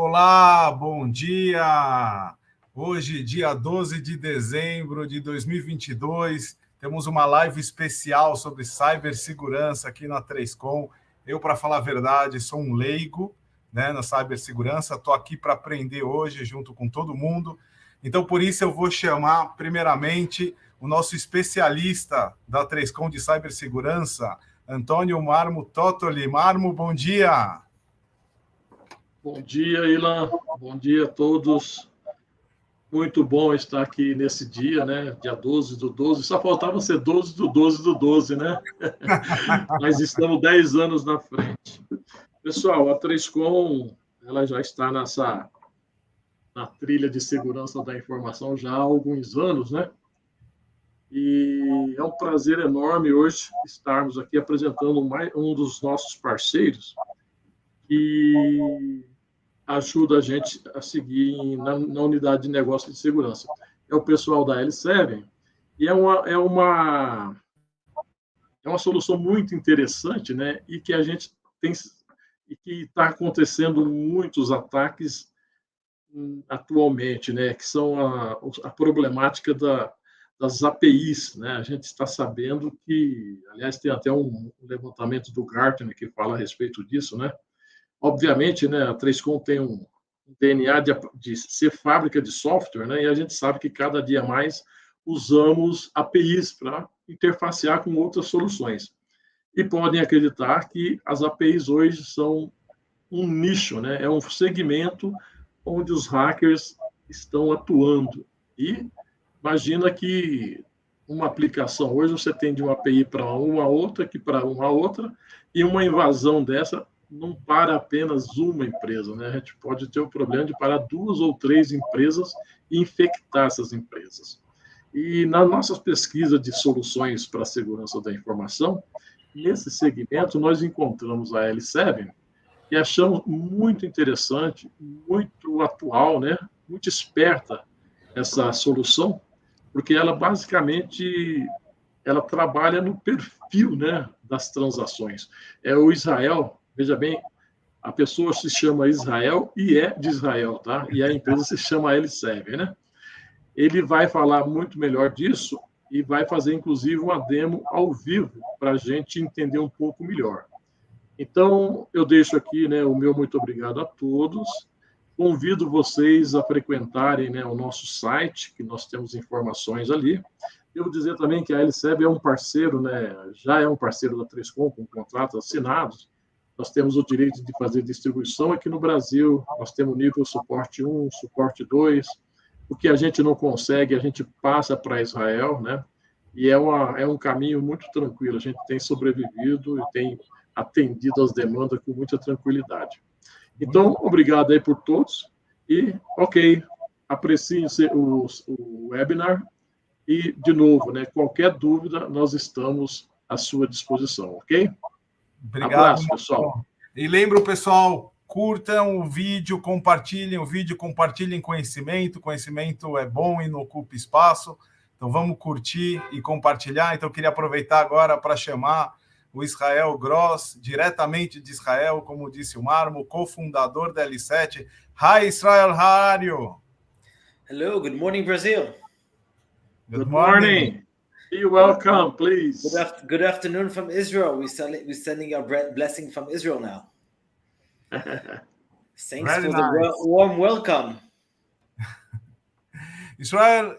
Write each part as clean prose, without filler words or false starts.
Olá, bom dia! Hoje, dia 12 de dezembro de 2022, temos uma live especial sobre cibersegurança aqui na 3Com. Eu, para falar a verdade, sou um leigo, né, na cibersegurança, estou aqui para aprender hoje junto com todo mundo. Então, por isso, eu vou chamar, primeiramente, o nosso especialista da 3Com de cibersegurança, Antônio Marmo Totoli. Marmo, bom dia! Bom dia, Ilan. Bom dia a todos. Muito bom estar aqui nesse dia, né? Dia 12 do 12. Só faltava ser 12 do 12 do 12, né? Mas estamos 10 anos na frente. Pessoal, a 3Com, ela já está na trilha de segurança da informação já há alguns anos, né? E é um prazer enorme hoje estarmos aqui apresentando um dos nossos parceiros que ajuda a gente a seguir na unidade de negócio de segurança. É o pessoal da L7 e é uma solução muito interessante, né? E que a gente tem e que está acontecendo muitos ataques atualmente, né? Que são a problemática das APIs, né? A gente está sabendo que, aliás, tem até um levantamento do Gartner que fala a respeito disso, né? Obviamente, né, a 3Com tem um DNA de ser fábrica de software, né, e a gente sabe que cada dia mais usamos APIs para interfacear com outras soluções. E podem acreditar que as APIs hoje são um nicho, né, é um segmento onde os hackers estão atuando. E imagina que uma aplicação hoje você tem de uma API para uma outra, que para uma outra, e uma invasão dessa não para apenas uma empresa, né? A gente pode ter o problema de parar 2 ou 3 empresas e infectar essas empresas. E nas nossas pesquisas de soluções para a segurança da informação, nesse segmento nós encontramos a L7 e achamos muito interessante, muito atual, né? Muito esperta essa solução, porque ela basicamente ela trabalha no perfil, né, das transações. É o Israel. Veja bem, a pessoa se chama Israel e é de Israel, tá? E a empresa se chama L7, né? Ele vai falar muito melhor disso e vai fazer, inclusive, uma demo ao vivo para a gente entender um pouco melhor. Então, eu deixo aqui, né, o meu muito obrigado a todos. Convido vocês a frequentarem, né, o nosso site, que nós temos informações ali. Devo dizer também que a L7 é um parceiro, né, já é um parceiro da 3Com, com contratos assinados. Nós temos o direito de fazer distribuição aqui no Brasil, nós temos nível suporte 1, suporte 2, o que a gente não consegue, a gente passa para Israel, né? E é um caminho muito tranquilo, a gente tem sobrevivido e tem atendido as demandas com muita tranquilidade. Então, obrigado aí por todos e, ok, apreciem o webinar e, de novo, né, qualquer dúvida, nós estamos à sua disposição, ok? Obrigado, abraço, pessoal. E lembro, pessoal, curtam o vídeo, compartilhem conhecimento. Conhecimento é bom e não ocupa espaço. Então, vamos curtir e compartilhar. Então, eu queria aproveitar agora para chamar o Israel Gross, diretamente de Israel, como disse o Marmo, cofundador da L7. Hi, Israel, how are you? Hello, good morning, Brazil. Good morning. Be welcome, please. Good afternoon from Israel. We're sending our blessing from Israel now. Thanks Very for nice. the warm welcome. Israel,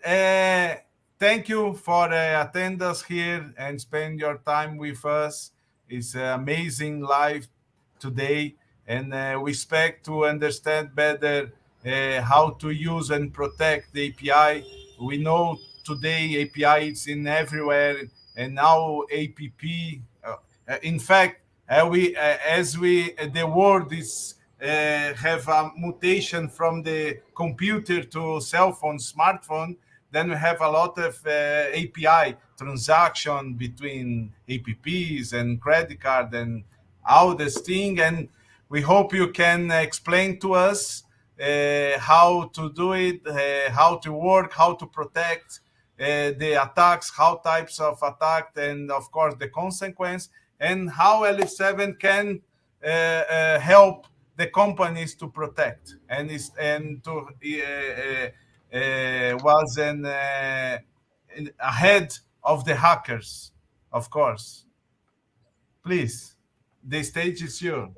thank you for attending us here and spend your time with us. It's an amazing live today, and we expect to understand better how to use and protect the API. We know today API is in everywhere, and now APP. In fact, the world is have a mutation from the computer to cell phone, smartphone. Then we have a lot of API transaction between APPs and credit card and all this thing. And we hope you can explain to us how to do it, how to work, how to protect the attacks, how types of attack, and of course the consequence, and how L7 can help the companies to protect, and was ahead of the hackers, of course. Please, the stage is yours.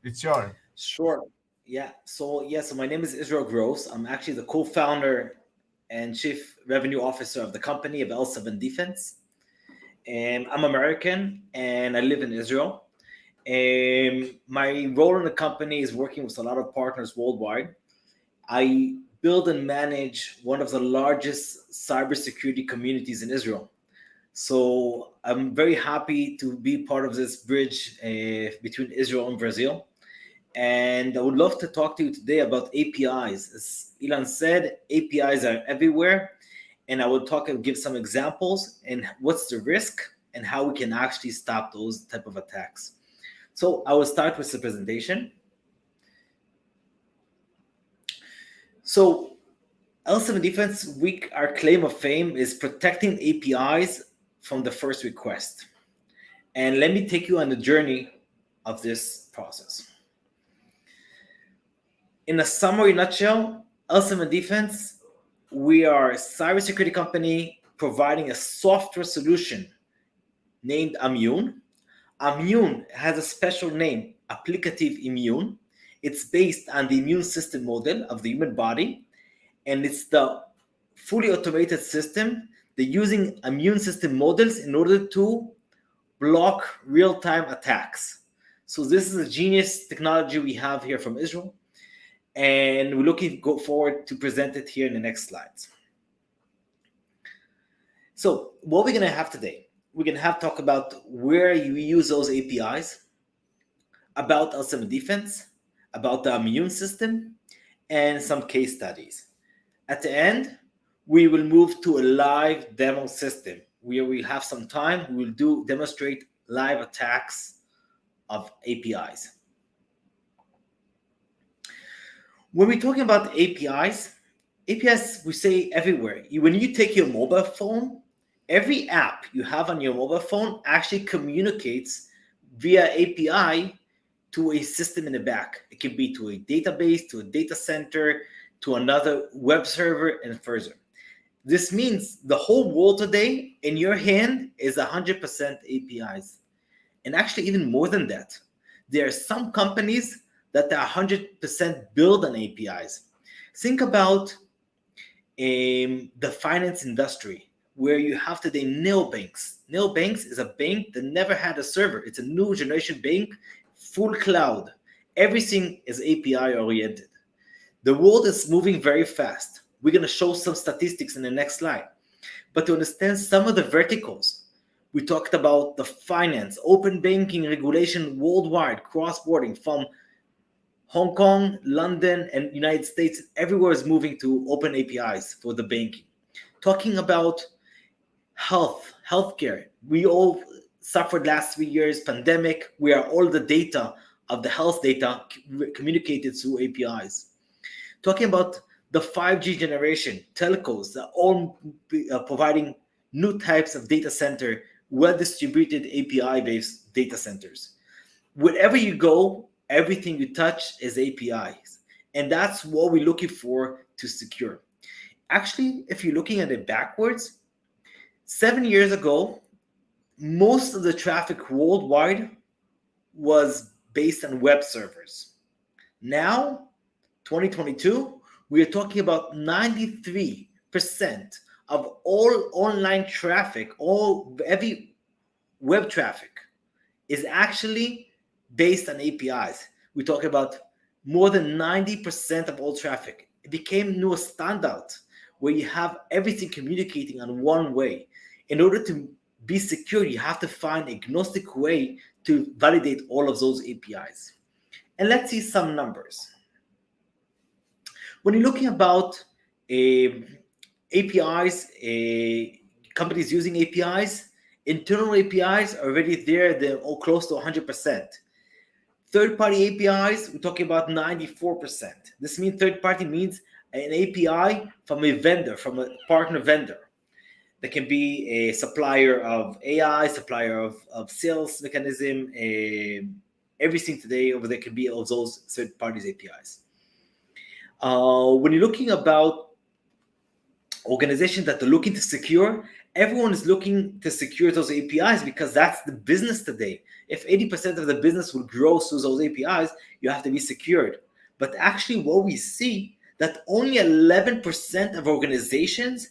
It's yours. Sure. Yeah. So my name is Israel Gross. I'm actually the co-founder and chief revenue officer of the company of L7 Defense. And I'm American and I live in Israel. And my role in the company is working with a lot of partners worldwide. I build and manage one of the largest cybersecurity communities in Israel. So I'm very happy to be part of this bridge between Israel and Brazil. And I would love to talk to you today about APIs. As Ilan said, APIs are everywhere. And I will talk and give some examples and what's the risk and how we can actually stop those type of attacks. So I will start with the presentation. So L7 Defense Week, our claim of fame is protecting APIs from the first request. And let me take you on the journey of this process. In a summary nutshell, L7 Defense, we are a cybersecurity company providing a software solution named Immune. Immune has a special name, Applicative Immune. It's based on the immune system model of the human body, and it's the fully automated system. They're using immune system models in order to block real-time attacks. So this is a genius technology we have here from Israel, and we're looking forward to present it here in the next slides. So what we're going to have today, we're going to have talk about where you use those APIs, about L7 Defense, about the immune system, and some case studies. At the end, we will move to a live demo system where we have some time. We will demonstrate live attacks of APIs. When we're talking about APIs we say everywhere. When you take your mobile phone, every app you have on your mobile phone actually communicates via API to a system in the back. It can be to a database, to a data center, to another web server, and further. This means the whole world today in your hand is 100% APIs. And actually even more than that. There are some companies that are 100% built on APIs. Think about the finance industry, where you have today neobanks. Neobanks is a bank that never had a server. It's a new generation bank, full cloud. Everything is API oriented. The world is moving very fast. We're going to show some statistics in the next slide. But to understand some of the verticals, we talked about the finance, open banking regulation worldwide, cross-border from Hong Kong, London, and United States. Everywhere is moving to open APIs for the banking. Talking about healthcare. We all suffered last 3 years, pandemic, where all the data of the health data communicated through APIs. Talking about the 5G generation, telcos, that all providing new types of data center, well-distributed API-based data centers. Wherever you go, everything you touch is APIs. And that's what we're looking for to secure. Actually, if you're looking at it backwards, 7 years ago, most of the traffic worldwide was based on web servers. Now, 2022, we are talking about 93% of all online traffic, every web traffic is actually based on APIs. We talk about more than 90% of all traffic. It became new standard where you have everything communicating on one way. In order to be secure, you have to find an agnostic way to validate all of those APIs. And let's see some numbers. When you're looking about APIs, companies using APIs, internal APIs are already there, they're all close to 100%. Third-party APIs, we're talking about 94%. This means third-party means an API from a vendor, from a partner vendor. That can be a supplier of AI, supplier of sales mechanism, everything today over there can be of those third parties APIs. When you're looking about organizations that are looking to secure, everyone is looking to secure those APIs because that's the business today. If 80% of the business will grow through those APIs, you have to be secured. But actually what we see that only 11% of organizations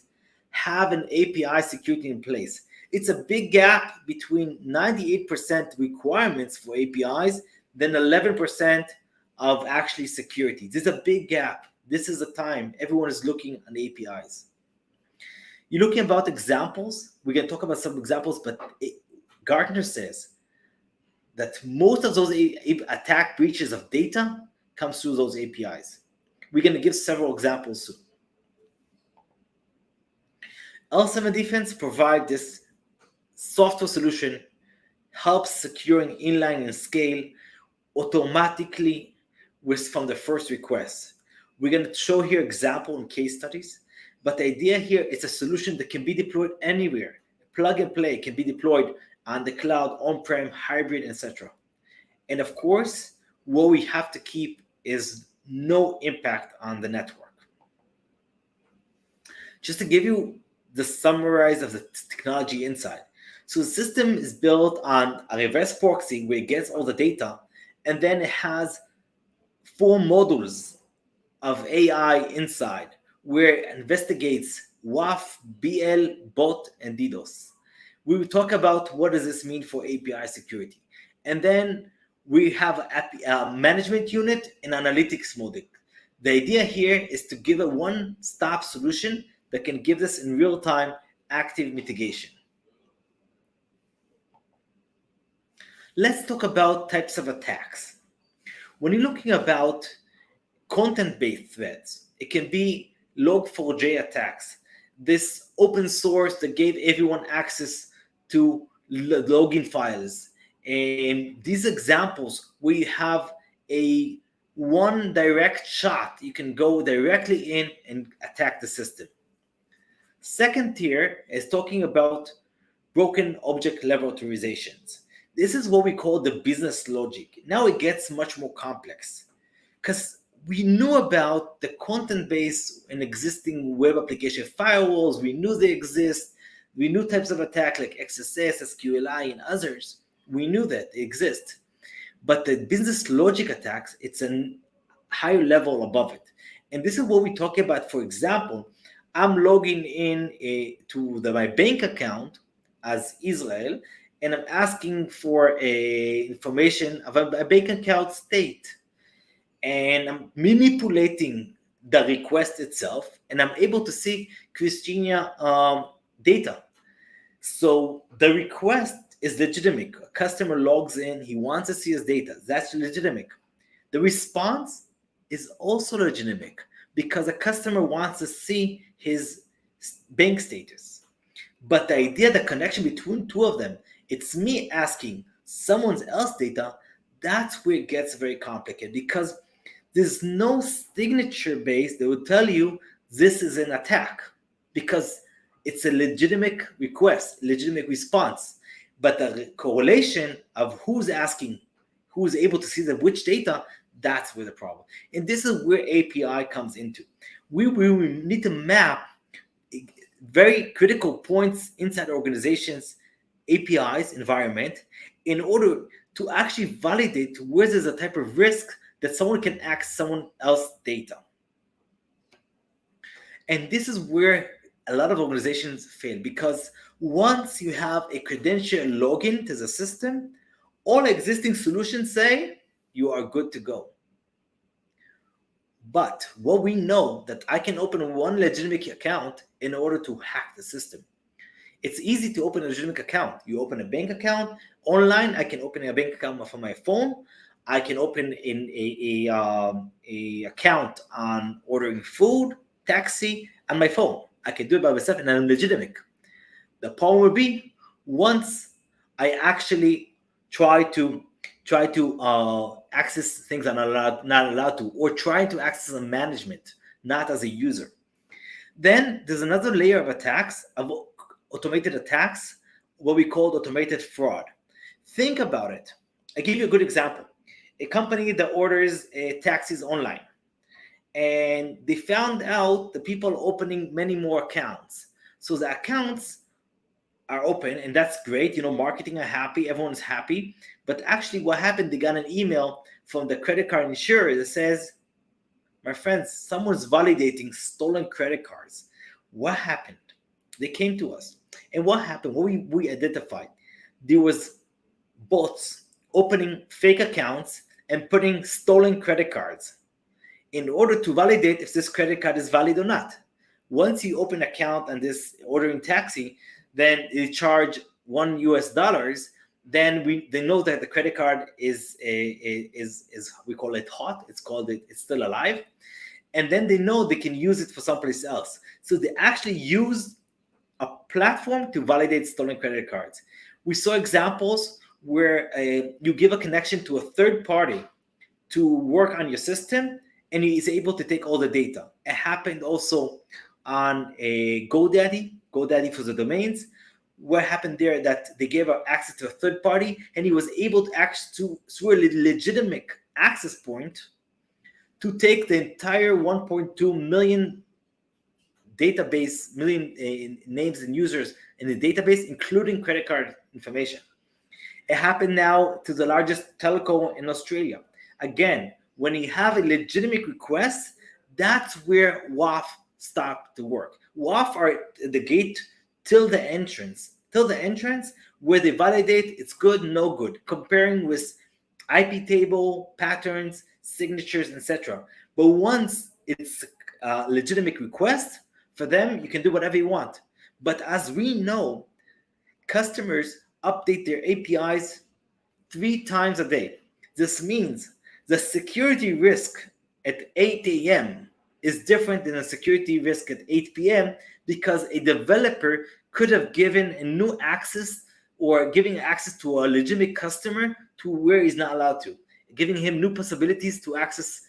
have an API security in place. It's a big gap between 98% requirements for APIs, then 11% of actually security. There's a big gap. This is the time everyone is looking at APIs. You're looking about examples. We're going to talk about some examples, but Gartner says that most of those attack breaches of data comes through those APIs. We're going to give several examples soon. L7 Defense provide this software solution, helps securing inline and scale automatically from the first request. We're going to show here example and case studies, but the idea here is a solution that can be deployed anywhere. Plug and play, can be deployed on the cloud, on-prem, hybrid, etc. And of course, what we have to keep is no impact on the network. Just to give you the summarize of the technology inside. So the system is built on a reverse proxy where it gets all the data, and then it has 4 modules of AI inside where it investigates WAF, BL, bot, and DDoS. We will talk about what does this mean for API security. And then we have a management unit and analytics module. The idea here is to give a one-stop solution that can give this in real-time active mitigation. Let's talk about types of attacks. When you're looking about content-based threats, it can be log4j attacks. This open source that gave everyone access to login files. And these examples, we have a one direct shot. You can go directly in and attack the system. Second tier is talking about broken object level authorizations. This is what we call the business logic. Now it gets much more complex because we knew about the content-based and existing web application firewalls. We knew they exist. We knew types of attack like XSS, SQLI, and others. We knew that they exist. But the business logic attacks, it's a higher level above it. And this is what we talk about. For example, I'm logging in to my bank account as Israel, and I'm asking for information of a bank account state. And I'm manipulating the request itself, and I'm able to see Christina data. So the request is legitimate. A customer logs in, he wants to see his data. That's legitimate. The response is also legitimate because a customer wants to see his bank status. But the idea, the connection between two of them, it's me asking someone else's data, that's where it gets very complicated because there's no signature base that would tell you this is an attack because it's a legitimate request, legitimate response. But the correlation of who's asking, who's able to see which data, that's where the problem. And this is where API comes into. We need to map very critical points inside organizations, APIs, environment, in order to actually validate where there's a type of risk that someone can access someone else's data. And this is where a lot of organizations fail because once you have a credential login to the system, all existing solutions say you are good to go. But what we know that I can open one legitimate account in order to hack the system. It's easy to open a legitimate account. You open a bank account online. I can open a bank account from my phone. I can open in a account on ordering food, taxi, on my phone. I can do it by myself and I'm legitimate. The problem will be once I actually try to access things I'm not allowed to, or try to access a management, not as a user. Then there's another layer of attacks, of automated attacks, what we call automated fraud. Think about it. I give you a good example. a company that orders taxis online, and they found out the people opening many more accounts. So the accounts are open, and that's great. Marketing are happy, everyone's happy. But actually, what happened? They got an email from the credit card insurer that says, "My friends, someone's validating stolen credit cards." What happened? They came to us, and what happened? What we identified, there was bots opening fake accounts and putting stolen credit cards in order to validate if this credit card is valid or not. Once you open an account and this ordering taxi, then they charge $1. Then they know that the credit card is we call it hot. It's still alive, and then they know they can use it for someplace else. So they actually use a platform to validate stolen credit cards. We saw examples where you give a connection to a third party to work on your system, and he is able to take all the data. It happened also on a GoDaddy for the domains. What happened there, that they gave access to a third party, and he was able to access through a legitimate access point to take the entire 1.2 million database, names and users in the database, including credit card information. It happened now to the largest telco in Australia. Again, when you have a legitimate request, that's where WAF stop to work. WAF are at the gate till the entrance, where they validate it's good, no good, comparing with IP table, patterns, signatures, etc. But once it's a legitimate request, for them, you can do whatever you want. But as we know, customers update their APIs 3 times a day. This means the security risk at 8 a.m. is different than a security risk at 8 p.m. because a developer could have given a new access or giving access to a legitimate customer to where he's not allowed to, giving him new possibilities to access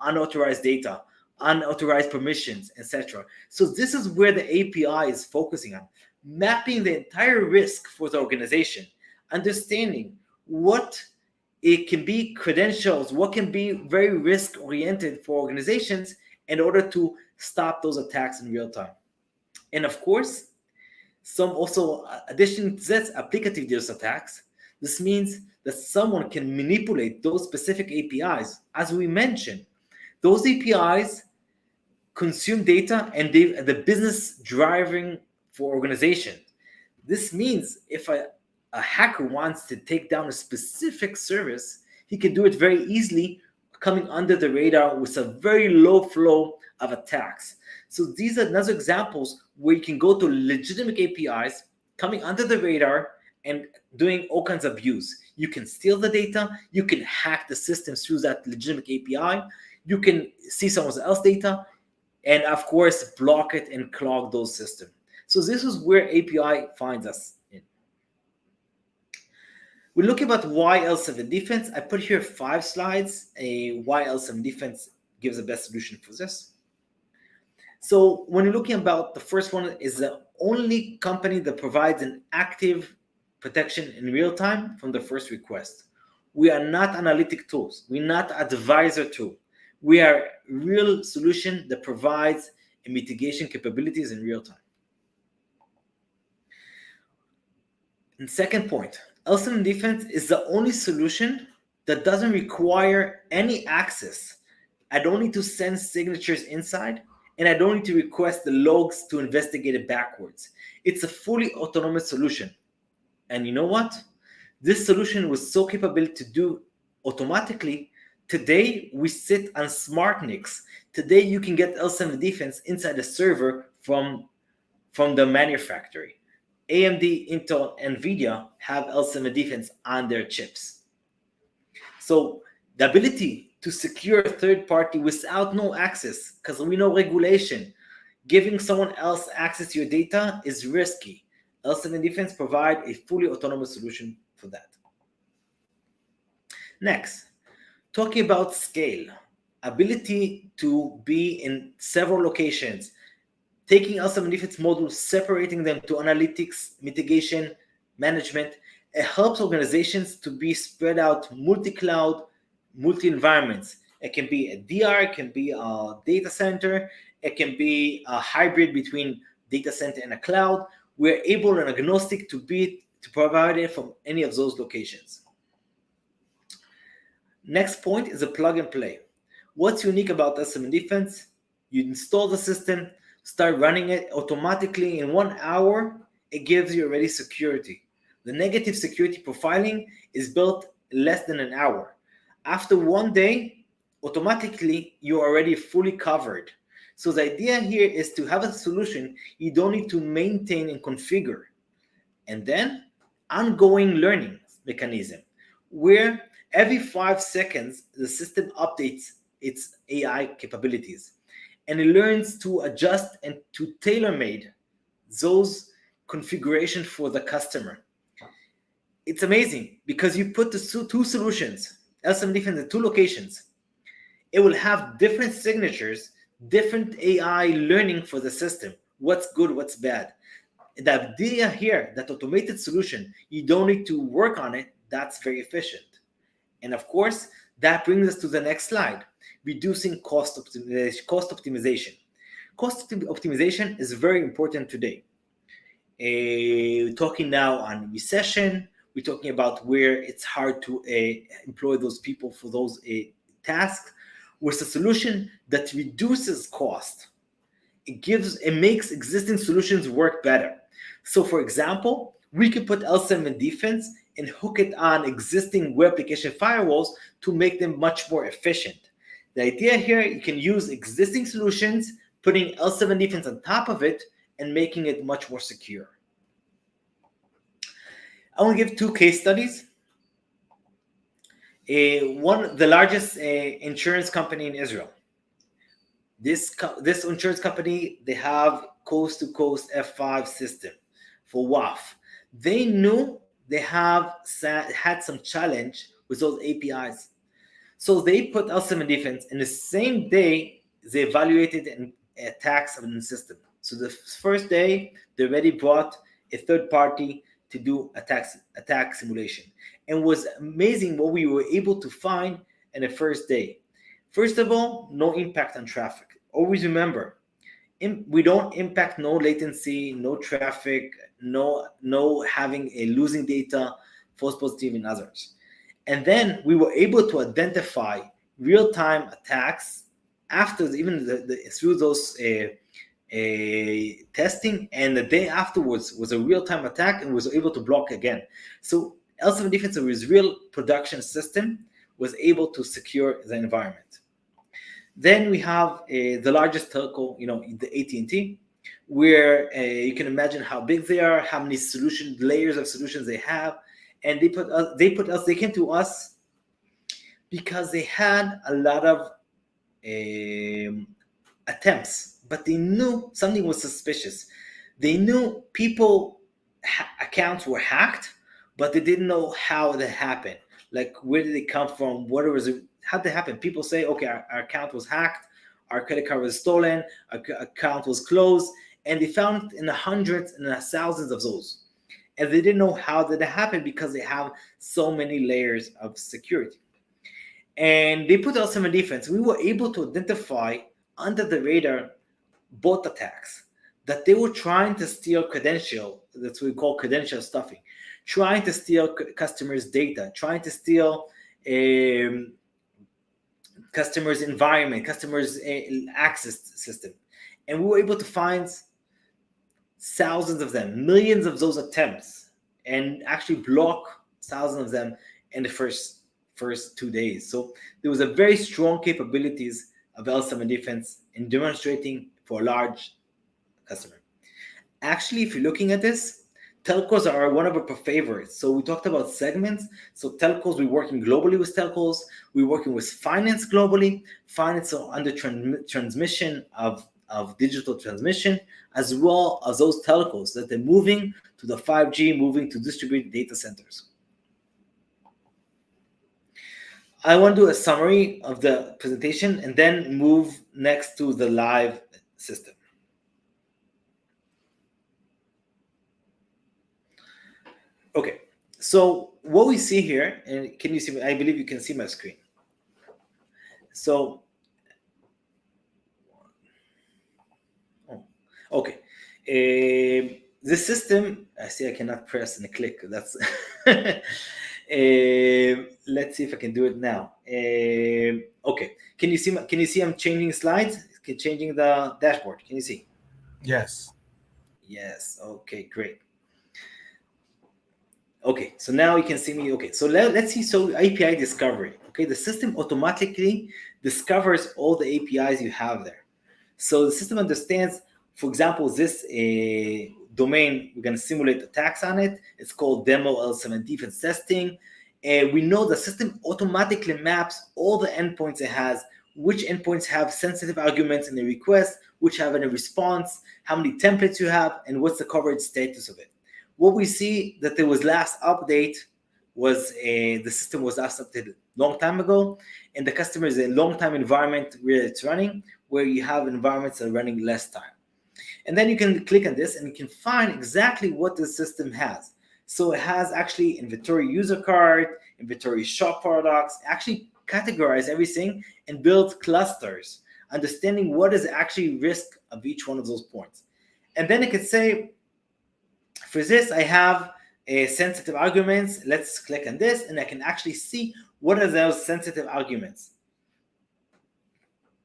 unauthorized data, unauthorized permissions, etc. So this is where the API is focusing on, mapping the entire risk for the organization, understanding what it can be credentials, what can be very risk-oriented for organizations in order to stop those attacks in real time. And of course, some also addition to that, applicative DDoS attacks. This means that someone can manipulate those specific APIs. As we mentioned, those APIs consume data and the business driving for organization. This means if a hacker wants to take down a specific service, he can do it very easily, coming under the radar with a very low flow of attacks. So these are another examples where you can go to legitimate APIs, coming under the radar and doing all kinds of abuse. You can steal the data, you can hack the system through that legitimate API, you can see someone else's data, and of course, block it and clog those systems. So this is where API finds us in. We're looking about why L7 defense. I put here 5 slides, why L7 defense gives the best solution for this. So when you're looking about the first one, is the only company that provides an active protection in real time from the first request. We are not analytic tools. We're not advisor tool. We are a real solution that provides mitigation capabilities in real time. And second point, L7 defense is the only solution that doesn't require any access. I don't need to send signatures inside, and I don't need to request the logs to investigate it backwards. It's a fully autonomous solution. And you know what? This solution was so capable to do automatically. Today, we sit on smart NICs. Today, you can get L7 defense inside a server from the manufacturer. AMD, Intel, NVIDIA have L7 defense on their chips. So the ability to secure a third party without no access, because we know regulation, giving someone else access to your data is risky. L7 defense provide a fully autonomous solution for that. Next, talking about scale, ability to be in several locations, taking L7 defense modules, separating them to analytics, mitigation, management. It helps organizations to be spread out, multi-cloud, multi-environments. It can be a DR, it can be a data center, it can be a hybrid between data center and a cloud. We're able and agnostic to provide it from any of those locations. Next point is a plug and play. What's unique about SM Defense? You install the system, start running it automatically in 1 hour, it gives you already security. The negative security profiling is built less than an hour. After 1 day, automatically you're already fully covered. So the idea here is to have a solution you don't need to maintain and configure. And then ongoing learning mechanism, where every 5 seconds the system updates its AI capabilities, and it learns to adjust and to tailor-made those configurations for the customer. It's amazing because you put the two solutions, LSM Defense, in 2 locations. It will have different signatures, different AI learning for the system. What's good, what's bad. The idea here, that automated solution, you don't need to work on it, that's very efficient. And of course, that brings us to the next slide, reducing cost optimization. Cost optimization is very important today. We're talking now on recession, we're talking about where it's hard to employ those people for those tasks, with a solution that reduces cost. It makes existing solutions work better. So for example, we could put L7 Defense and hook it on existing web application firewalls to make them much more efficient. The idea here, you can use existing solutions, putting L7 Defense on top of it, and making it much more secure. I want to give 2 case studies. The largest insurance company in Israel. This insurance company, they have coast-to-coast F5 system for WAF. They knew they had some challenge with those APIs. So they put L7 Defense, and the same day, they evaluated attacks on the system. So the first day, they already brought a third party to do attack simulation. And it was amazing what we were able to find in the first day. First of all, no impact on traffic. Always remember, we don't impact no latency, no traffic, no having a losing data, false positive and others. And then we were able to identify real-time attacks after through those testing, and the day afterwards was a real-time attack and was able to block again. So L7 Defense, with real production system, was able to secure the environment. Then we have the largest telco, the AT&T, where you can imagine how big they are, how many layers of solutions they have, and they came to us because they had a lot of attempts, but they knew something was suspicious. They knew accounts were hacked, but they didn't know how that happened. Like, where did they come from? How did it happen? People say, okay, our account was hacked, our credit card was stolen, our account was closed, and they found in the hundreds and the thousands of those. And they didn't know how did it happen because they have so many layers of security. And they put L7 Defense. We were able to identify under the radar bot attacks that they were trying to steal credential. That's what we call credential stuffing. Trying to steal customers' data, trying to steal customers' environment, customers' access system. And we were able to find thousands of them, millions of those attempts, and actually block thousands of them in the first 2 days. So there was a very strong capabilities of L7 Defense in demonstrating for a large customer. Actually, if you're looking at this, telcos are one of our favorites. So we talked about segments. So telcos, we're working globally with telcos. We're working with finance globally. Finance are under transmission of digital transmission, as well as those telcos that they're moving to the 5G, moving to distributed data centers. I want to do a summary of the presentation and then move next to the live system. Okay, so what we see here, and can you see me? I believe you can see my screen. So, okay. The system, I see I cannot press and click. That's let's see if I can do it now. Okay. Can you see I'm changing slides? Changing the dashboard. Can you see? Yes. Yes. Okay, great. Okay, so now you can see me. Okay, so let's see. So API discovery. Okay, the system automatically discovers all the APIs you have there. So the system understands, for example, this domain, we're going to simulate attacks on it. It's called demo L7 defense testing. And we know the system automatically maps all the endpoints it has, which endpoints have sensitive arguments in the request, which have in a response, how many templates you have, and what's the coverage status of it. What we see that there was last update was the system was last updated long time ago, and the customer is a long time environment where it's running, where you have environments that are running less time. And then you can click on this and you can find exactly what the system has. So it has actually inventory user card, inventory shop products, actually categorize everything and build clusters, understanding what is actually risk of each one of those points. And then it could say, for this, I have a sensitive arguments. Let's click on this and I can actually see what are those sensitive arguments.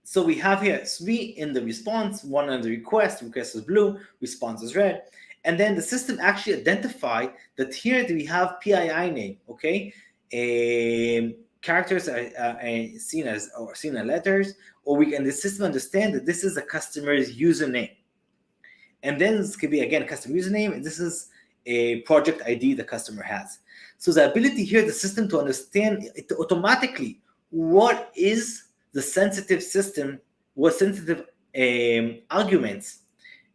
So we have here 3 in the response, 1 in the request is blue, response is red. And then the system actually identify that here we have PII name, okay? Characters are seen as letters, or the system understand that this is a customer's username. And then this could be, again, customer username, and this is a project ID the customer has. So the ability here, the system to understand it automatically what is the sensitive system, what sensitive arguments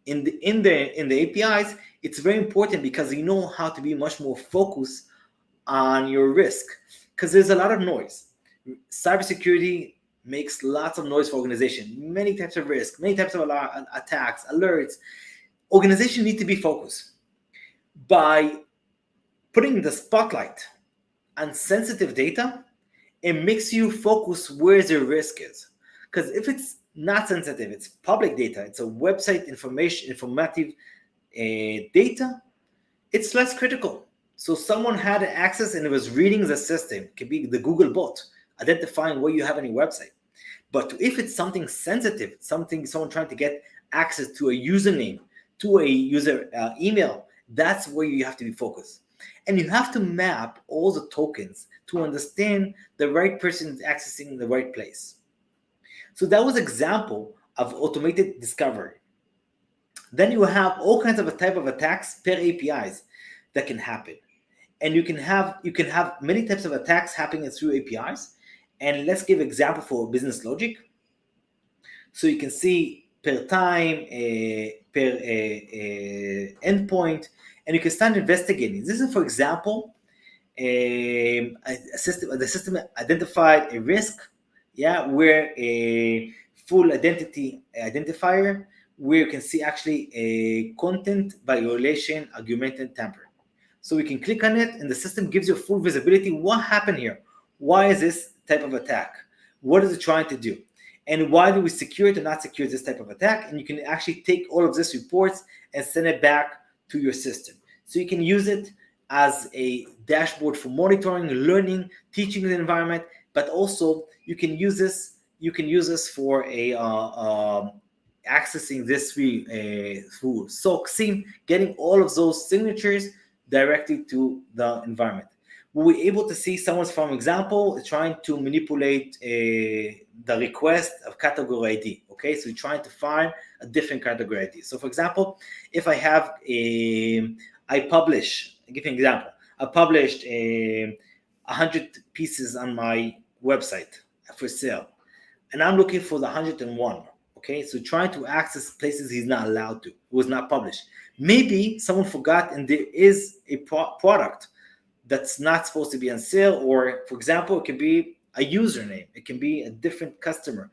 in the APIs, it's very important because you know how to be much more focused on your risk, because there's a lot of noise. Cybersecurity makes lots of noise for organization, many types of risk, many types of attacks, alerts. Organizations need to be focused. By putting the spotlight on sensitive data, it makes you focus where the risk is. Because if it's not sensitive, it's public data, it's a website informative data, it's less critical. So someone had access and it was reading the system. It could be the Google bot, identifying what you have on your website. But if it's something sensitive, someone trying to get access to a username, to a user email, that's where you have to be focused. And you have to map all the tokens to understand the right person is accessing the right place. So that was an example of automated discovery. Then you have all kinds of a type of attacks per APIs that can happen. And you can have many types of attacks happening through APIs. And let's give an example for business logic. So you can see per time, per endpoint, and you can start investigating. This is, for example, the system identified a risk, where a full identity identifier, where you can see actually a content violation, augmented tampering. So we can click on it and the system gives you full visibility. What happened here? Why is this type of attack? What is it trying to do? And why do we secure it or not secure this type of attack? And you can actually take all of this reports and send it back to your system. So you can use it as a dashboard for monitoring, learning, teaching the environment, but also you can use this for accessing this through SOC SIEM, getting all of those signatures directly to the environment. We're able to see someone's, for example, trying to manipulate the request of category ID. Okay, so we're trying to find a different category ID. So, for example, if I have I'll give you an example. I published 100 pieces on my website for sale, and I'm looking for the 101. Okay, so trying to access places he's not allowed to, was not published. Maybe someone forgot and there is a product that's not supposed to be on sale, or for example, it can be a username, it can be a different customer,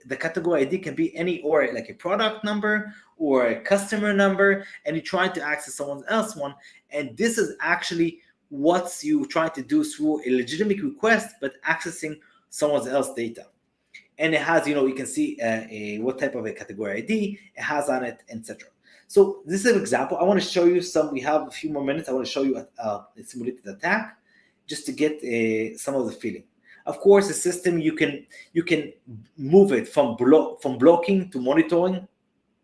the category ID can be any, or like a product number or a customer number, and you're trying to access someone else one, and this is actually what you're trying to do through a legitimate request, but accessing someone else's data. And it has, you can see what type of a category ID it has on it, etc. So this is an example. I want to show you some. We have a few more minutes. I want to show you a simulated attack, just to get some of the feeling. Of course, the system you can move it from blocking to monitoring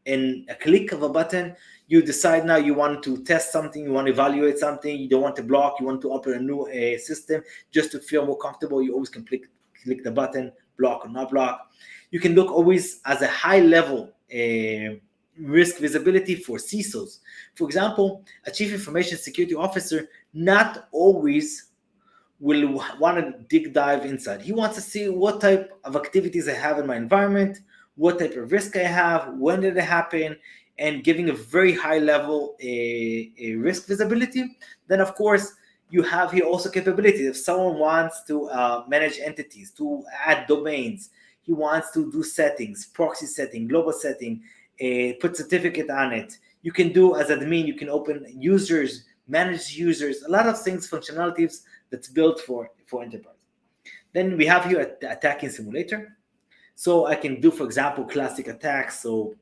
in a click of a button. You decide now you want to test something, you want to evaluate something, you don't want to block, you want to open a new system just to feel more comfortable. You always can click the button, block or not block. You can look always as a high level risk visibility for CISOs. For example, a chief information security officer not always will want to dive inside. He wants to see what type of activities I have in my environment, what type of risk I have, when did it happen, and giving a very high level a risk visibility. Then of course you have here also capabilities. If someone wants to manage entities, to add domains, he wants to do settings, proxy setting, global setting, put certificate on it. You can do as admin, you can open users, manage users, a lot of things, functionalities that's built for enterprise. Then we have here the attacking simulator. So I can do, for example, classic attacks. So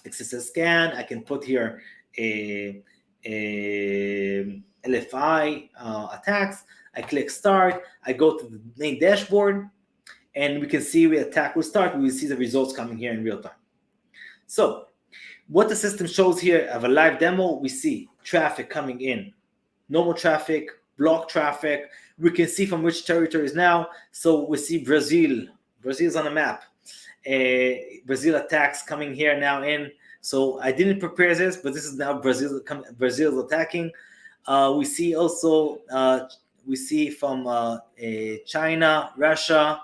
XSS scan, I can put here a LFI attacks. I click start, I go to the main dashboard, and we can see the attack will start. We will see the results coming here in real time. So what the system shows here of a live demo, we see traffic coming in, normal traffic, block traffic. We can see from which territories now. So we see Brazil is on the map. Brazil attacks coming here now in. So I didn't prepare this, but this is now Brazil attacking. We see also from China, Russia,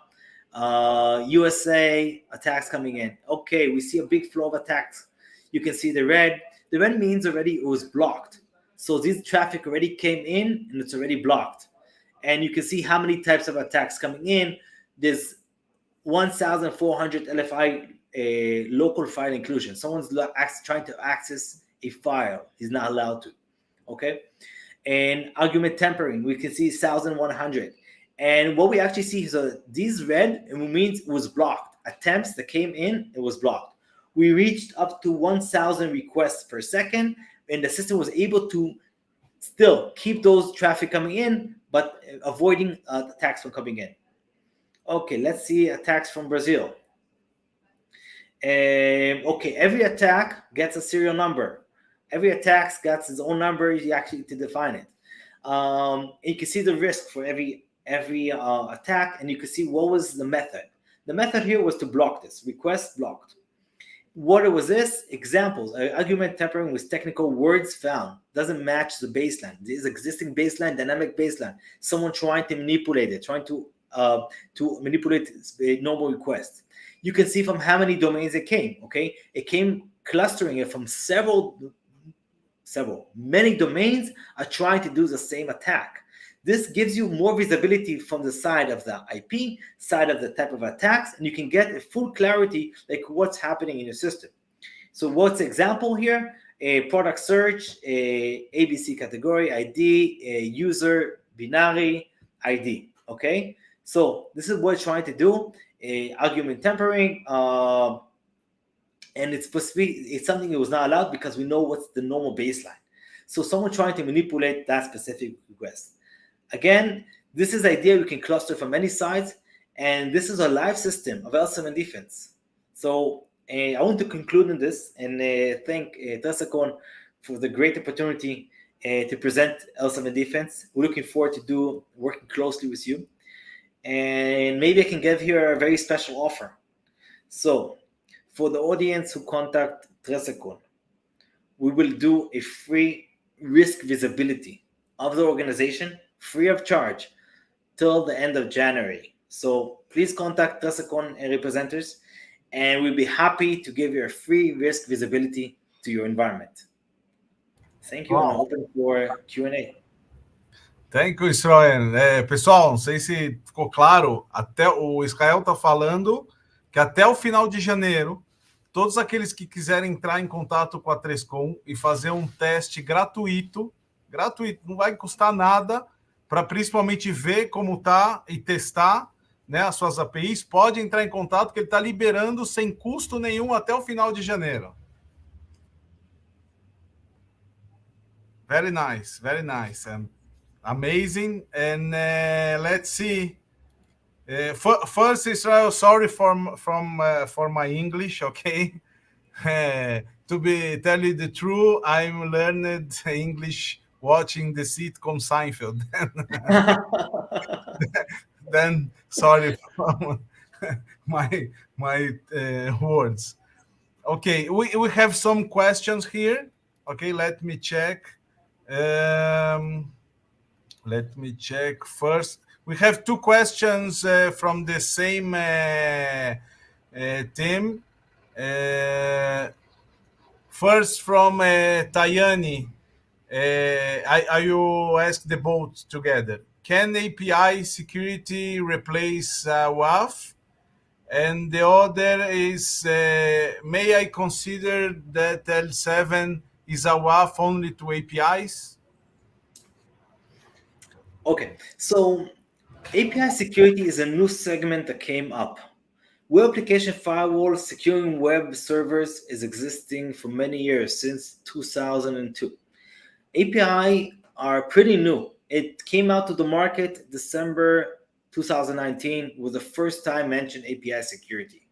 USA attacks coming in. Okay, we see a big flow of attacks. You can see the red. The red means already it was blocked. So this traffic already came in and it's already blocked. And you can see how many types of attacks coming in. There's 1,400 LFI local file inclusion. Someone's trying to access a file. He's not allowed to. Okay. And argument tampering, we can see 1,100. And what we actually see is these red, it means it was blocked. Attempts that came in, it was blocked. We reached up to 1,000 requests per second, and the system was able to still keep those traffic coming in, but avoiding attacks from coming in. Okay, let's see attacks from Brazil. Okay, every attack gets a serial number. Every attack gets its own number. You actually to define it. You can see the risk for every attack, and you can see what was the method. The method here was to block this. Request blocked. What was this? Examples. Argument tampering with technical words found. Doesn't match the baseline. This existing baseline, dynamic baseline. Someone trying to manipulate it, trying to manipulate a normal request. You can see from how many domains it came. Okay, it came clustering it from many domains are trying to do the same attack. This gives you more visibility from the side of the IP, side of the type of attacks, and you can get a full clarity like what's happening in your system. So what's the example here? A product search, a ABC category ID, a user binary ID. Okay, so this is what it's trying to do. Argument tampering, and it's supposed to be, it's something that was not allowed because we know what's the normal baseline. So someone trying to manipulate that specific request. Again, this is the idea we can cluster from many sides, and this is a live system of L7 defense. So I want to conclude in this and thank Tresacon for the great opportunity to present L7 defense. We're looking forward to working closely with you, and maybe I can give here a very special offer. So for the audience who contact Tresacon, we will do a free risk visibility of the organization, free of charge, till the end of January. So please contact Tresacon representatives, and we'll be happy to give you a free risk visibility to your environment. Thank you, and I'm open for Q&A. Thank you, Israel. Pessoal, não sei se ficou claro, até o Israel está falando que até o final de janeiro, todos aqueles que quiserem entrar em contato com a Trescom e fazer um teste gratuito, não vai custar nada, para principalmente ver como tá e testar, né, as suas APIs, pode entrar em contato, que ele está liberando sem custo nenhum até o final de janeiro. Very nice, very nice. Amazing. And let's see. First, Israel, sorry for my English, okay? To tell you the truth, I'm learned English watching the sitcom Seinfeld. Then sorry for my words. Okay, we have some questions here. Okay, let me check. Let me check first. We have two questions from the same team. First from Tayani. I will ask the both together. Can API security replace WAF? And the other is, may I consider that L7 is a WAF only to APIs? Okay, so API security is a new segment that came up. Web application firewall securing web servers is existing for many years, since 2002. API are pretty new. It came out to the market December 2019, was the first time mentioned API security.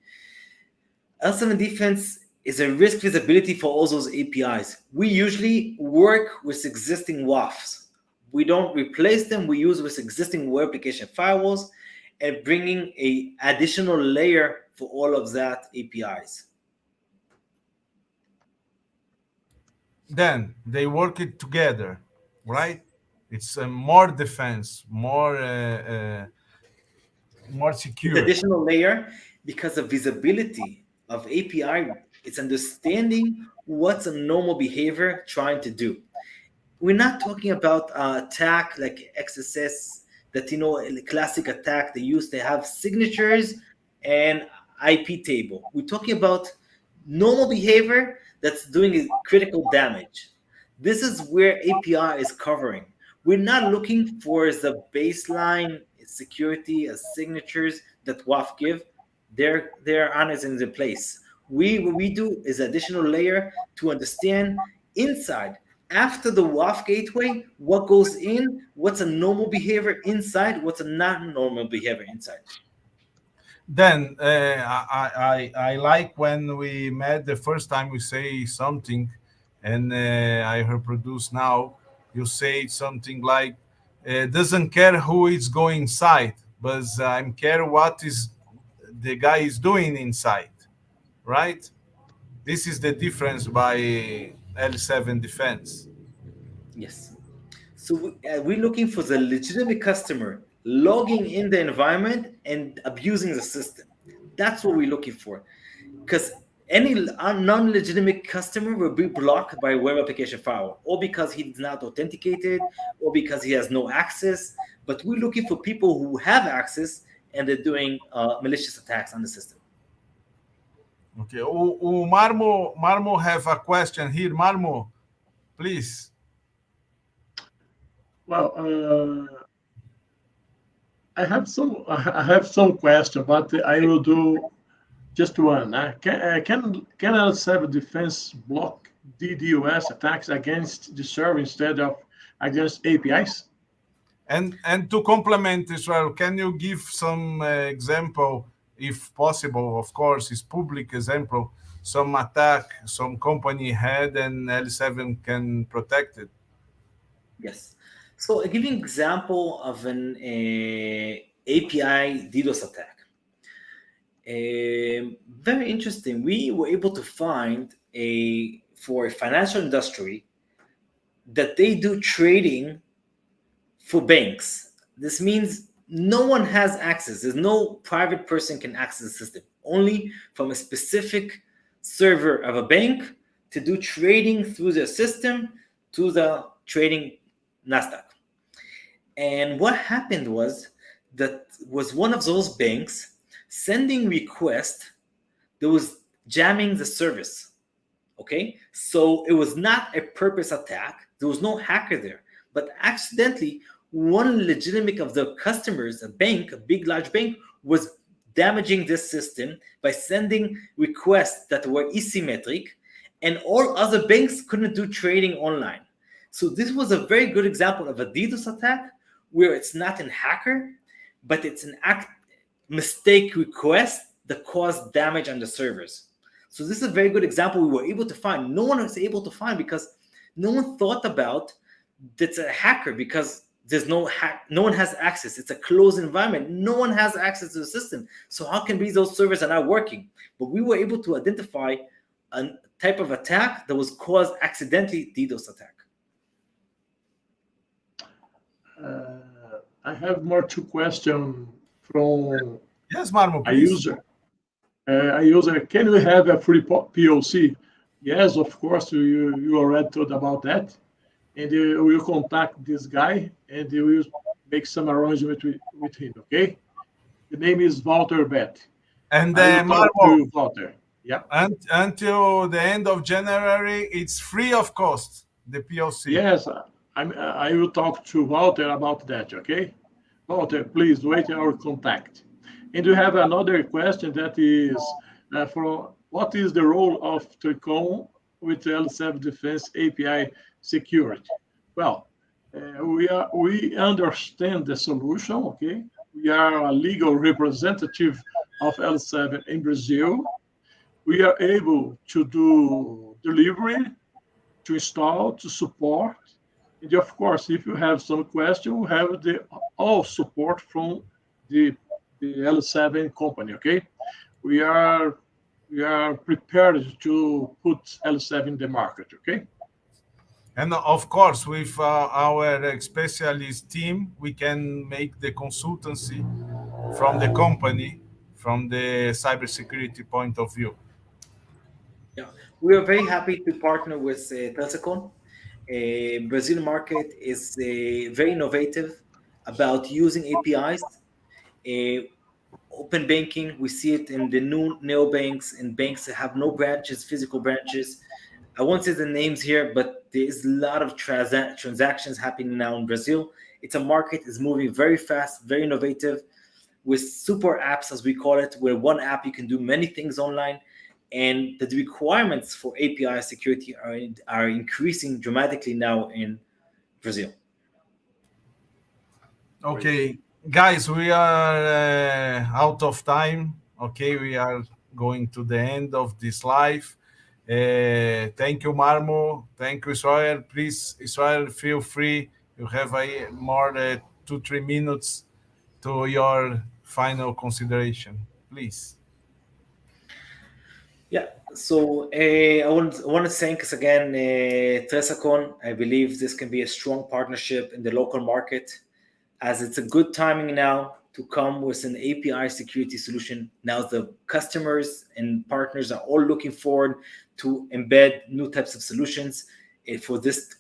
L7 defense is a risk visibility for all those APIs. We usually work with existing WAFs. We don't replace them. We use with existing web application firewalls and bringing a additional layer for all of that APIs. Then they work it together, right? It's more defense, more secure. It's additional layer because of visibility of API. It's understanding what's a normal behavior trying to do. We're not talking about attack like XSS, that, you know, a classic attack they used to have signatures and IP table. We're talking about normal behavior that's doing critical damage. This is where API is covering. We're not looking for the baseline security as signatures that WAF give. They're honest in the place. What we do is additional layer to understand inside, after the WAF gateway, what goes in, what's a normal behavior inside, what's a not normal behavior inside. Then I like when we met the first time we say something, and I reproduce now. You say something like, doesn't care who is going inside, but I'm care what is the guy is doing inside, right? This is the difference by L7 defense. Yes. So we're looking for the legitimate customer logging in the environment and abusing the system. That's what we're looking for. Because any non-legitimate customer will be blocked by web application firewall, or because he's not authenticated, or because he has no access. But we're looking for people who have access and they're doing malicious attacks on the system. Okay. Marmo have a question here. Marmo, please. Well, I have some question, but I will do just one. Can L7 defense block DDoS attacks against the server instead of against APIs? And to complement Israel, can you give some example, if possible? Of course, it's public example. Some attack some company had and L7 can protect it. Yes. So I'll give you an example of an API DDoS attack. Very interesting. We were able to find for a financial industry that they do trading for banks. This means no one has access. There's no private person can access the system, only from a specific server of a bank to do trading through their system to the trading NASDAQ. And what happened was that was one of those banks sending requests that was jamming the service. Okay, so it was not a purpose attack. There was no hacker there, but accidentally one legitimate of the customers, a bank, a big large bank, was damaging this system by sending requests that were asymmetric, and all other banks couldn't do trading online. So this was a very good example of a DDoS attack where it's not a hacker, but it's an mistake request that caused damage on the servers. So this is a very good example we were able to find. No one was able to find because no one thought about that's a hacker, because there's no one has access. It's a closed environment. No one has access to the system. So how can those servers are not working? But we were able to identify a type of attack that was caused accidentally DDoS attack. I have two questions from Yes, Marmo, a please. user. Can we have a free POC? Yes, of course. You already told about that. And we will contact this guy, and we will make some arrangement with him, okay? The name is Walter Bet. And Marmo, Walter. Yeah. Until the end of January, it's free of cost, the POC. Yes, I will talk to Walter about that, okay? Walter, please wait our contact. And we have another question that is for what is the role of Tricom with L7 Defense API security? Well, we understand the solution, okay? We are a legal representative of L7 in Brazil. We are able to do delivery, to install, to support. And of course, if you have some question, we have all support from the L7 company, okay? We are prepared to put L7 in the market, okay? And of course, with our specialist team, we can make the consultancy from the company, from the cybersecurity point of view. Yeah, we are very happy to partner with Telecom. Brazil market is very innovative about using APIs. Open banking, we see it in the new neobanks and banks that have no branches, physical branches. I won't say the names here, but there is a lot of transactions happening now in Brazil. It's a market is moving very fast, very innovative, with super apps, as we call it, where one app you can do many things online, and the requirements for API security are increasing dramatically now in Brazil. Okay, guys, we are out of time. Okay, we are going to the end of this live. Thank you, Marmo. Thank you, Israel. Please, Israel, feel free. You have more than 2-3 minutes to your final consideration, please. Yeah, so I want to thank us again, Tresacon. I believe this can be a strong partnership in the local market, as it's a good timing now to come with an API security solution. Now the customers and partners are all looking forward to embed new types of solutions for this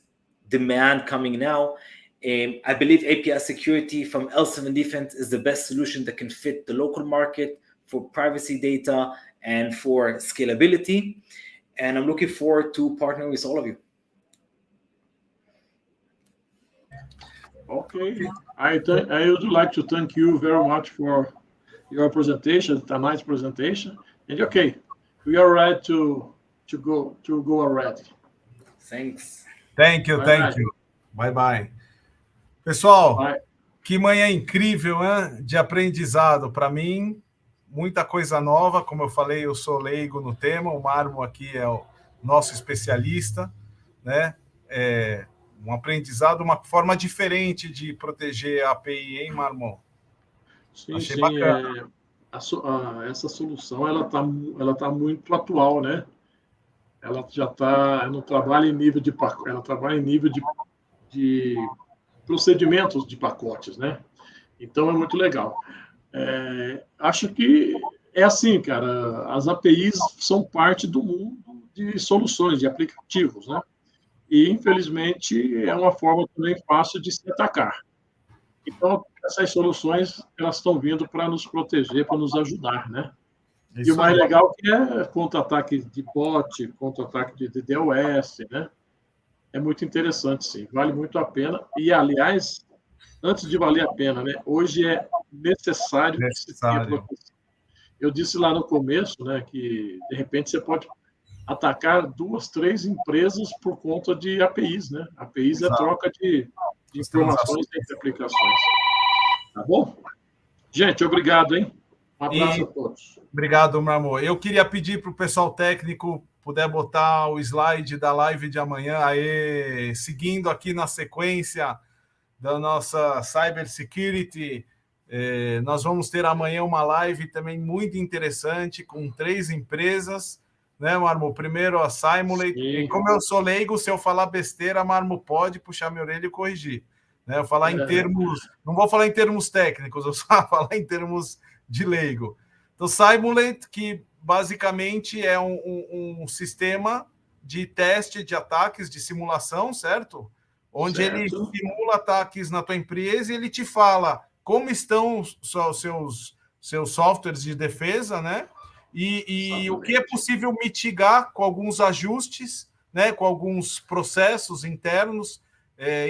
demand coming now. I believe API security from L7 Defense is the best solution that can fit the local market for privacy data and for scalability. And I'm looking forward to partnering with all of you. Okay, I would like to thank you very much for your presentation. It's a nice presentation. And okay, we are ready to go already. Thanks. Thank you. Bye bye. Pessoal, Bye. Que manhã incrível, hein? De aprendizado para mim. Muita coisa nova, como eu falei, eu sou leigo no tema, o Marmo aqui é o nosso especialista, né? Um aprendizado, uma forma diferente de proteger a API, hein, Marmo? Sim, achei bacana. Essa solução ela tá muito atual, né? Ela já está, não trabalha em nível de pacote, ela trabalha em nível de procedimentos de pacotes, né? Então é muito legal. Acho que é assim, cara, as APIs são parte do mundo de soluções, de aplicativos, né? E, infelizmente, é uma forma também fácil de se atacar. Então, essas soluções, elas estão vindo para nos proteger, para nos ajudar, né? E o mais legal que é contra-ataque de bot, contra-ataque de DDoS, né? É muito interessante, sim. Vale muito a pena. E, aliás, antes de valer a pena, né? Hoje é necessário que se tenha Necessário. proteção. Eu disse lá no começo, né, que de repente você pode atacar 2, 3 empresas por conta de APIs, né? APIs é Exato. troca de As informações entre aplicações. Tá bom? Gente, obrigado, hein? Um abraço a todos. Obrigado, meu amor. Eu queria pedir para o pessoal técnico puder botar o slide da live de amanhã, aí, seguindo aqui na sequência da nossa Cybersecurity. Nós vamos ter amanhã uma live também muito interessante com 3 empresas, né, Marmo? Primeiro a Simulate. E como eu sou leigo, se eu falar besteira, Marmo pode puxar minha orelha e corrigir. Né? Eu falar em termos, não vou falar em termos técnicos, eu só vou falar em termos de leigo. Então, Simulate, que basicamente é um sistema de teste de ataques, de simulação, certo? Onde ele simula ataques na tua empresa e ele te fala como estão os seus softwares de defesa, né? E o que é possível mitigar com alguns ajustes, né? Com alguns processos internos,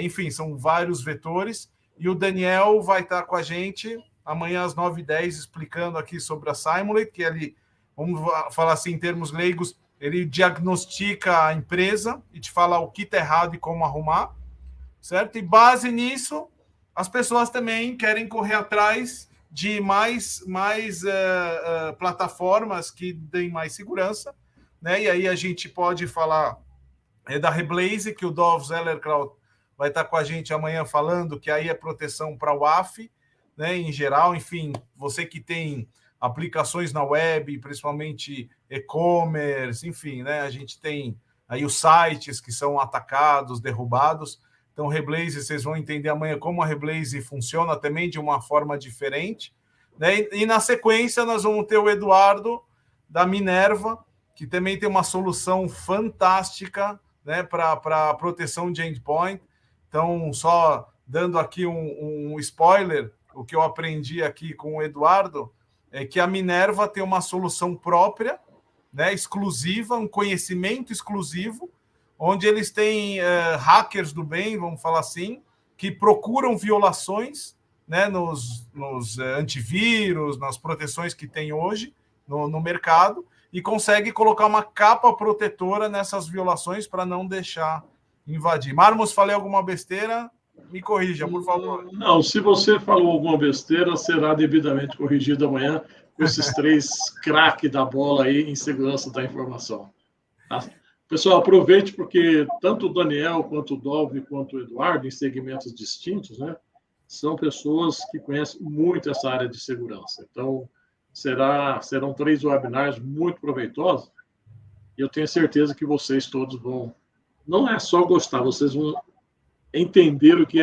enfim, são vários vetores. E o Daniel vai estar com a gente amanhã às 9h10 explicando aqui sobre a Simulate, que ele, vamos falar assim em termos leigos, ele diagnostica a empresa e te fala o que está errado e como arrumar, certo? E base nisso, as pessoas também querem correr atrás de mais plataformas que deem mais segurança, né? E aí a gente pode falar da Reblaze, que o Dov Zellerkraut vai estar com a gente amanhã falando, que aí é proteção para o WAF, né, em geral. Enfim, você que tem aplicações na web, principalmente e-commerce, enfim, né, a gente tem aí os sites que são atacados, derrubados. Então, Reblaze, vocês vão entender amanhã como a Reblaze funciona também de uma forma diferente. Né? E na sequência, nós vamos ter o Eduardo, da Minerva, que também tem uma solução fantástica, né, para proteção de endpoint. Então, só dando aqui um spoiler, o que eu aprendi aqui com o Eduardo é que a Minerva tem uma solução própria, né, exclusiva, um conhecimento exclusivo, onde eles têm hackers do bem, vamos falar assim, que procuram violações, né, nos antivírus, nas proteções que tem hoje no mercado, e consegue colocar uma capa protetora nessas violações para não deixar invadir. Marmos, falei alguma besteira? Me corrija, por favor. Não, se você falou alguma besteira, será devidamente corrigido amanhã com esses 3 craques da bola aí em segurança da informação. Tá? Pessoal, aproveite, porque tanto o Daniel, quanto o Dov, quanto o Eduardo, em segmentos distintos, né, são pessoas que conhecem muito essa área de segurança. Então, serão 3 webinars muito proveitosos, e eu tenho certeza que vocês todos vão, não é só gostar, vocês vão entender o que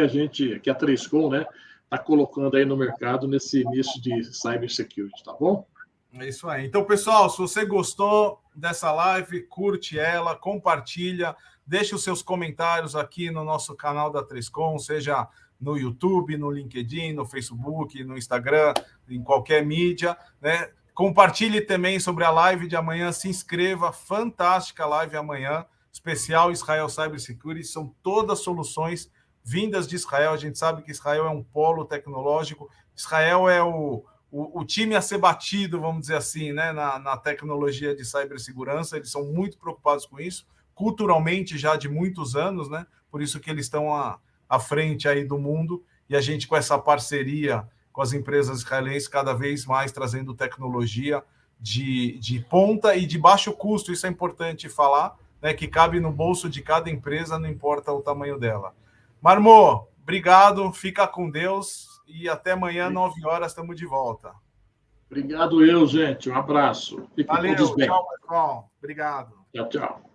que a 3Com, né, está colocando aí no mercado nesse início de cybersecurity, tá bom? É isso aí. Então, pessoal, se você gostou dessa live, curte ela, compartilha, deixe os seus comentários aqui no nosso canal da 3Com, seja no YouTube, no LinkedIn, no Facebook, no Instagram, em qualquer mídia, né? Compartilhe também sobre a live de amanhã, se inscreva, fantástica live amanhã, especial Israel Cybersecurity, são todas soluções vindas de Israel. A gente sabe que Israel é um polo tecnológico, Israel é o time a ser batido, vamos dizer assim, né, na tecnologia de cibersegurança. Eles são muito preocupados com isso, culturalmente já de muitos anos, né, por isso que eles estão à frente aí do mundo, e a gente com essa parceria com as empresas israelenses cada vez mais trazendo tecnologia de ponta e de baixo custo. Isso é importante falar, né, que cabe no bolso de cada empresa, não importa o tamanho dela. Marmo, obrigado, fica com Deus e até amanhã, 9h, estamos de volta. Obrigado gente. Um abraço. Fiquem todos bem. Tchau, pessoal. Obrigado. Tchau, tchau.